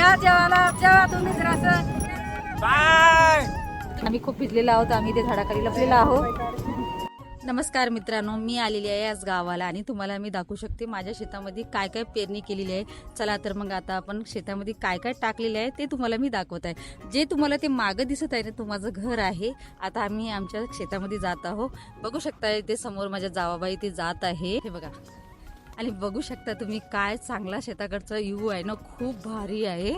या जेवायला जेवा तुम्ही जरासं बाय. आम्ही खूप भिजलेलो आहोत, आम्ही ते झाडाखाली लपलेलो आहोत. नमस्कार मित्रांनो, मी आलेली आहे आज गावाला आणि तुम्हाला मी दाखवू शकते माझ्या शेतामध्ये काय काय पेरणी केलेली आहे. चला तर मग आता आपण शेतामध्ये काय काय टाकलेले आहे ते तुम्हाला मी दाखवत आहे. जे तुम्हाला ते मागं दिसत आहे ना, तो माझं घर आहे. आता आम्ही आमच्या शेतामध्ये जात आहोत. बघू शकता ते समोर माझ्या जावाबाई ते जात आहे, हे बघा. आणि बघू शकता तुम्ही काय चांगला शेताकडचा व्ह्यू आहे ना, खूप भारी आहे.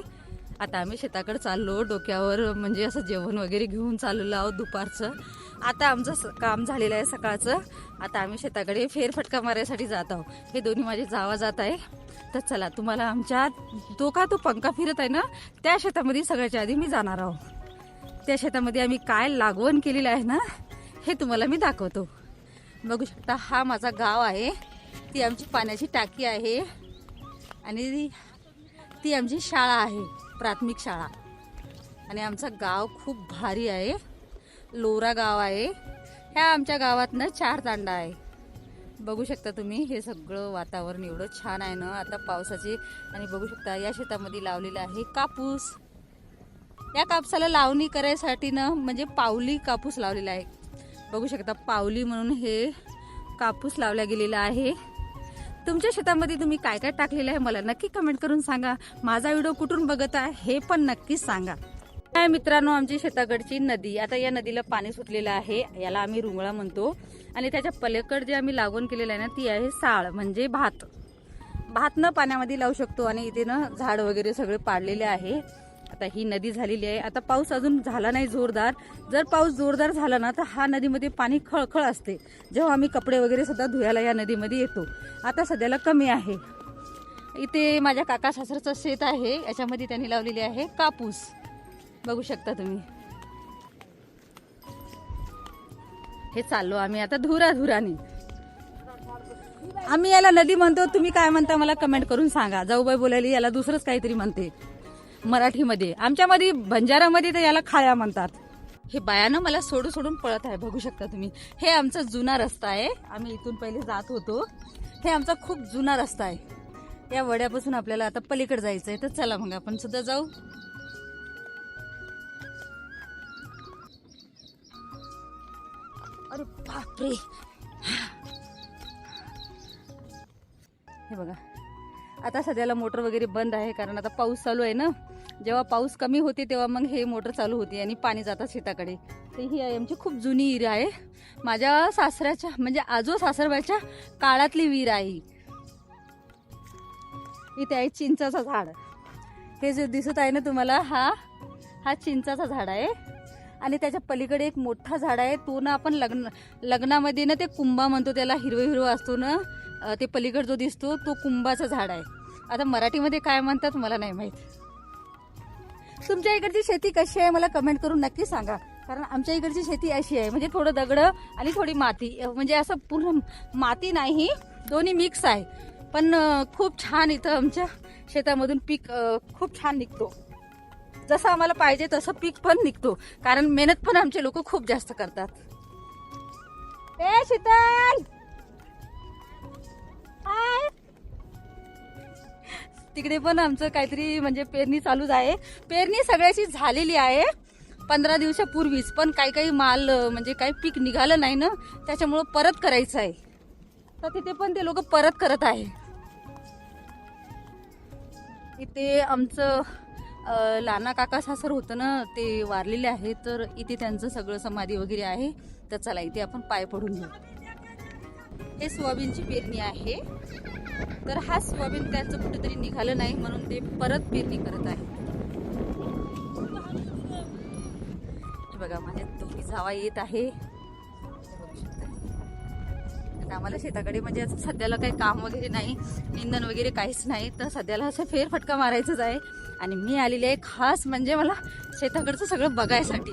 आता आम्ही शेताकडे चाललो, डोक्यावर म्हणजे असं जेवण वगैरे घेऊन चाललेलो आहोत दुपारचं. आता आमचं काम झालेलं आहे सकाळचं. आता आम्ही शेताकडे फेरफटका मारायसाठी जात आहोत. हे दोन्ही माझे जावा जात आहे. तर चला तुम्हाला आमच्या तो पंखा फिरत आहे ना, त्या शेतामध्ये सगळ्याच्या आधी मी जाणार आहोत. त्या शेतामध्ये आम्ही काय लागवण केलेलं आहे ना, हे तुम्हाला मी दाखवतो. बघू शकता हा माझा गाव आहे, ती आमची पाण्याची टाकी आहे आणि ती आमची शाळा आहे, प्राथमिक शाळा. आणि आमचं गाव खूप भारी आहे, लोरा गाव आहे. ह्या आमच्या गावात ना 4 तांडा आहे. बघू शकता तुम्ही, हे सगळं वातावरण एवढं छान आहे ना आता पावसाचे. आणि बघू शकता या शेतामध्ये लावलेला आहे कापूस. या कापसाला लावणी करायसाठी ना म्हणजे पावली कापूस लावलेला आहे. बघू शकता पावली म्हणून हे कापूस लावला गेलेला आहे. तुमच्या शेतामध्ये तुम्ही काय काय टाकलेलं आहे मला नक्की कमेंट करून सांगा. माझा व्हिडिओ कुठून बघत आहे हे पण नक्कीच सांगा. काय मित्रांनो, आमची शेताकडची नदी, आता या नदीला पाणी सुटलेलं आहे. याला आम्ही रुंगळा म्हणतो. आणि त्याच्या पलीकडे जे आम्ही लागवण केलेलं आहे ना, ती आहे साळ म्हणजे भात. भात न पाण्यामध्ये लावू शकतो. आणि इथे ना झाड वगैरे सगळे पाडलेले आहे. आता ही नदी झालेली आहे. आता पाऊस अजून झाला नाही जोरदार. जर पाऊस जोरदार झाला ना तर हा नदीमध्ये पाणी खळखळ असते. जेव्हा आम्ही कपडे वगैरे सुद्धा धुवायला या नदीमध्ये येतो. आता सध्याला कमी आहे. इथे माझ्या काका सासरचं शेत आहे, याच्यामध्ये त्यांनी लावलेली आहे कापूस. बघू शकता तुम्ही. हे चाललो आम्ही आता धुराने. आम्ही याला नदी म्हणतो, तुम्ही काय म्हणता मला कमेंट करून सांगा. जाऊबाई बोलायला याला दुसरंच काहीतरी म्हणते मराठीमध्ये. आमच्यामध्ये बंजारामध्ये तर याला खाया म्हणतात. हे बायानं मला सोडून पळत आहे. बघू शकता तुम्ही, हे आमचा जुना रस्ता आहे. आम्ही इथून पहिले जात होतो. हे आमचा खूप जुना रस्ता आहे. या वड्यापासून आपल्याला आता पलीकडे जायचंय. तर चला मग आपण सुद्धा जाऊ. अरे बापरे, हे बघा. आता सध्याला मोटर वगैरे बंद आहे कारण आता पाऊस चालू आहे ना. जेव्हा पाऊस कमी होते तेव्हा मग हे मोटर चालू होती आणि पाणी जातात शेताकडे. तर ही आमची खूप जुनी विहीर आहे. माझ्या सासऱ्याच्या म्हणजे आजो सासरबाईच्या काळातली विहीर आहे. इथे आहे चिंचाचं झाड. हे जे दिसत आहे ना तुम्हाला, हा चिंचाचा झाड आहे. आणि त्याच्या पलीकडे एक मोठा झाड आहे. तो ना आपण लग्नामध्ये ना ते कुंभा म्हणतो त्याला, हिरवा असतो ना, ते पलीकडे जो दिसतो तो कुंभाचं झाड आहे. आता मराठीमध्ये काय म्हणतात मला नाही माहित. तुमच्या इकडची शेती कशी आहे मला कमेंट करून नक्की सांगा. कारण आमच्या इकडची शेती अशी आहे, म्हणजे थोडं दगड आणि थोडी माती, म्हणजे असं पूर्ण माती नाही, दोन्ही मिक्स आहे. पण खूप छान इथं आमच्या शेतामधून पीक खूप छान निघतो. जसं आम्हाला पाहिजे तसं पीक पण निघतो. कारण मेहनत पण आमचे लोक खूप जास्त करतात. ए शीतल, तिकडे पण आमचं काहीतरी म्हणजे पेरणी चालूच आहे. पेरणी सगळ्याची झालेली आहे 15 दिवसापूर्वीच. पण काही माल म्हणजे काही पीक निघालं नाही ना, त्याच्यामुळं परत करायचं आहे. तर तिथे पण ते लोक परत करत आहे. इथे आमचं लाना काका सासर होतं ना, ते वारलेले आहे. तर इथे त्यांचं सगळं समाधी वगैरे आहे. तर चला इथे आपण पाय पडून घेऊ. हे सोयाबीनची पेरणी आहे. तर हा सोयाबीन त्यांचं कुठेतरी निघालं नाही म्हणून ते परत पेरणी करत आहे. बघा माझ्या दोन्ही जावा येत आहे. आम्हाला शेताकडे म्हणजे असं सध्याला काही काम वगैरे नाही, इंधन वगैरे काहीच नाही. तर सध्याला असं फेरफटका मारायचंच आहे. आणि मी आलेली आहे खास म्हणजे मला शेताकडचं सगळं बघायसाठी.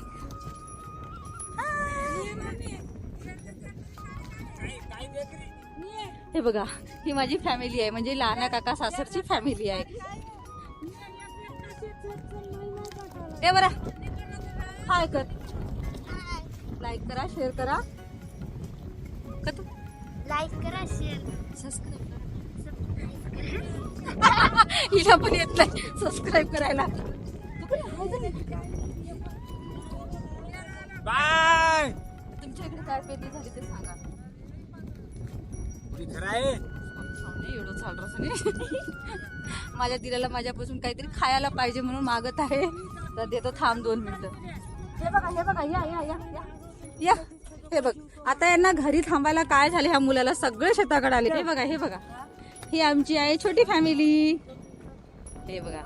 हे बघा, ही माझी फॅमिली आहे, म्हणजे लहाना काका सासरची फॅमिली आहे. हे बरा, हाय कर, लाईक करा, शेअर करा. लाईक करा, शेअर, सबस्क्राईब करा. हिला पण येत नाही सबस्क्राईब करायला. बाय तुमच्या इकडे काय पेरणी झाली ते सांगा. एवढं चाल माझ्या दिराला माझ्यापासून काहीतरी खायला पाहिजे म्हणून मागत आहे. तर देतो, थांब 2 मिनिटं. हे बघा हे बघा, या या या या, हे बघ. आता यांना घरी थांबायला काय झाले, ह्या मुलाला सगळे शेताकडे आले. हे बघा हे बघा, ही आमची आहे छोटी फॅमिली. हे बघा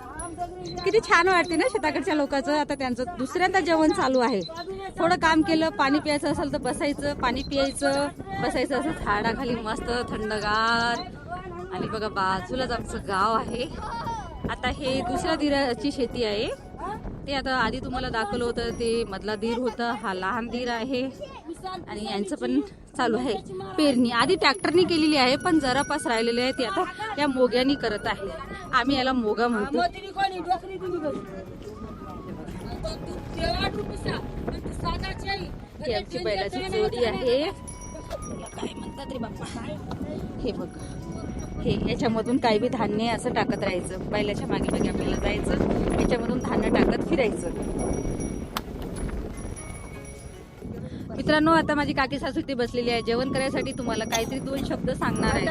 किती छान वाटते ना शेताकडच्या लोकांचं. आता त्यांचं दुसऱ्यांदा जेवण चालू आहे. थोडं काम केलं, पाणी प्यायचं असेल तर बसायचं, पाणी प्यायचं, बसायचं असं झाडाखाली मस्त थंडगार. आणि बघा बाजूलाच आमचं गाव आहे. आता हे दुसऱ्या दिराची शेती आहे. ते आता आधी तुम्हाला दाखवलं होतं, ते मधला दीर होता, हा लहान दीर आहे. आणि यांचं पण चालू आहे पेरणी. आधी ट्रॅक्टरनी केलेली आहे, पण जरा पास राहिलेले आहे ते आता त्या मोग्यानी करत आहे. आम्ही याला मोगा म्हणतो. ही आमची बैलाची जोडी आहे. काय म्हणतात रे बाप्पा, हे बघ. हे याच्यामधून काही बी धान्य असं टाकत राहायचं. बैलाच्या मागे मागे आपल्याला जायचं, याच्यामधून धान्य टाकत फिरायचं. मित्रांनो, आता माझी काकी सासू ती बसलेली आहे. जेवण करायसाठी तुम्हाला काहीतरी 2 शब्द सांगणार आहे.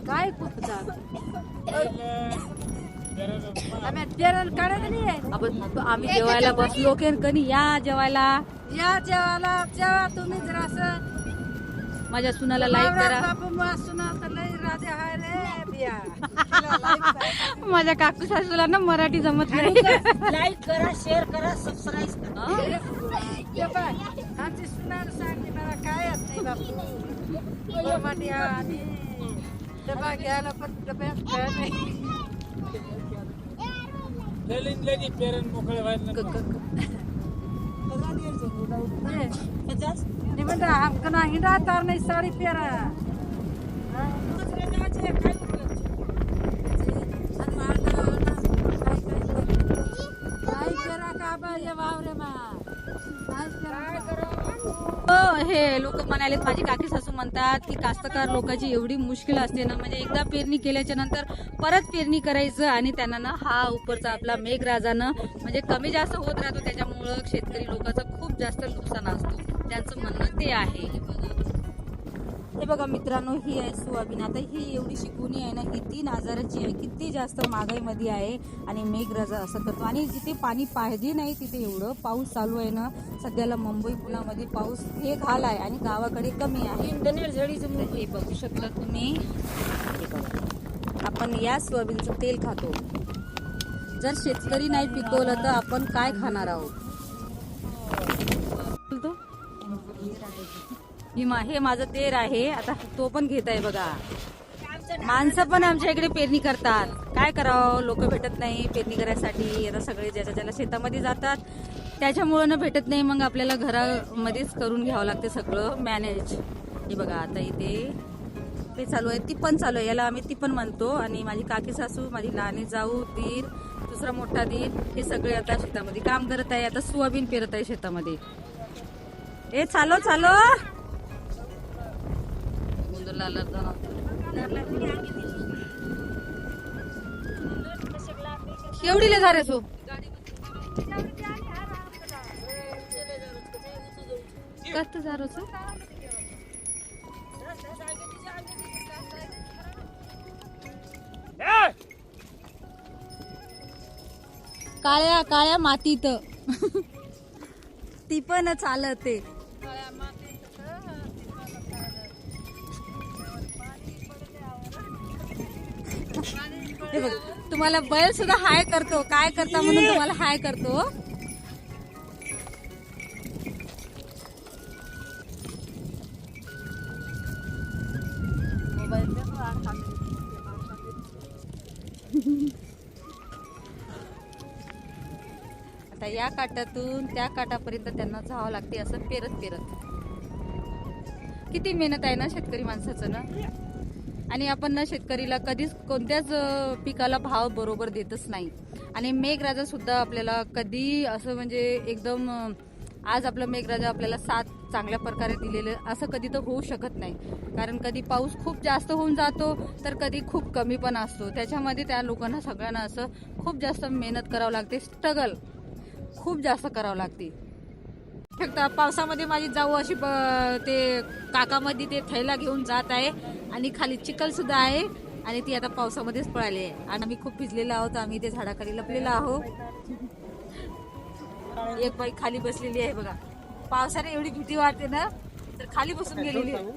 काय आम्ही जेवायला बसलो कणी, या जेवायला जेवा तुम्ही जरा. माझ्या सुनाला लाईक करा. माझ्या काकू सासूला ना मराठी जमत नाही. लाईक करा, शेअर करा, सबस्क्राईब करा. आमची सुनार सांगते मला काय येत नाही बापू. मराठी आणि डबा घ्यायला पण डब्यात काय नाही. म्हणलं आमकं नाही राहणार नाही साडी पेरा. हे लोक म्हणाले, माझी काकी सासू म्हणतात की कास्तकार लोकांची एवढी मुश्किल असते ना, म्हणजे एकदा पेरणी केल्याच्या नंतर परत पेरणी करायचं. आणि त्यांना ना हा उपरचा आपला मेघराजानं म्हणजे कमी जास्त होत राहतो, त्याच्यामुळं शेतकरी लोकांचं खूप जास्त नुकसान असतो. त्यांचं म्हणणं ते आहे. हे बघा मित्रांनो, ही आहे सोयाबीन. आता ही एवढी शिकवणी आहे ना, ही 3,000ची आहे. किती जास्त महागाईमध्ये आहे. आणि मेघराजा असं करतो. आणि जिथे पाणी पाहिजे नाही तिथे एवढं पाऊस चालू आहे ना. सध्याला मुंबई पुण्यामध्ये पाऊस हे घाल आहे आणि गावाकडे कमी आहे. हे बघू शकता तुम्ही. हे बघा, आपण या सोयाबीनचं तेल खातो. जर शेतकरी नाही पिकवलं तर आपण काय खाणार आहोत. हे माझं तेर आहे. आता तो पण घेत आहे बघा. माणसं पण आमच्या इकडे पेरणी करतात. काय करावं, लोक भेटत नाही पेरणी करायसाठी. आता सगळे ज्याच्या ज्याला शेतामध्ये जातात त्याच्यामुळं न भेटत नाही. मग आपल्याला घरामध्येच करून घ्यावं लागते सगळं मॅनेज. हे बघा आता इथे ते चालू आहे, ती पण चालू आहे. याला आम्ही ती पण म्हणतो. आणि माझी काकी सासू, माझी लहानी जाऊ, दीर, दुसरा मोठा दीर, हे सगळे आता शेतामध्ये काम करत आहे. आता सोयाबीन पेरत आहे शेतामध्ये. ए चालो चालो केवढीला जा रे सो कत जा रो काळ्या काळ्या मातीत ती पण चालते. हे बघ, तुम्हाला बैल सुद्धा हाय करतो. काय करता म्हणून तुम्हाला हाय करतो. आता या काटातून त्या काटापर्यंत त्यांना जावं लागते असं पेरत पेरत. किती मेहनत आहे ना शेतकरी माणसाचं ना. आणि आपण ना शेतकरीला कधीच कोणत्याच पिकाला भाव बरोबर देतच नाही. आणि मेघराजा सुद्धा आपल्याला कधी असं म्हणजे एकदम आज आपला मेघराजा आपल्याला 7 चांगल्या प्रकारे दिलेलं असं कधी तर होऊ शकत नाही. कारण कधी पाऊस खूप जास्त होऊन जातो तर कधी खूप कमी पण असतो. त्याच्यामध्ये त्या लोकांना सगळ्यांना असं खूप जास्त मेहनत करावं लागते, स्ट्रगल खूप जास्त करावं लागते. फक्त पावसामध्ये माझी जाऊ अशी ते काकामध्ये ते थैला घेऊन जात आहे आणि खाली चिखल सुद्धा आहे आणि ती आता पावसामध्येच पळाली आहे. आणि आम्ही खूप भिजलेलो आहोत. आम्ही ते झाडाखाली लपलेलो आहोत. एक बाई खाली बसलेली आहे बघा. पावसाने एवढी भीती वाटते ना तर खाली बसून गेलेली आहे.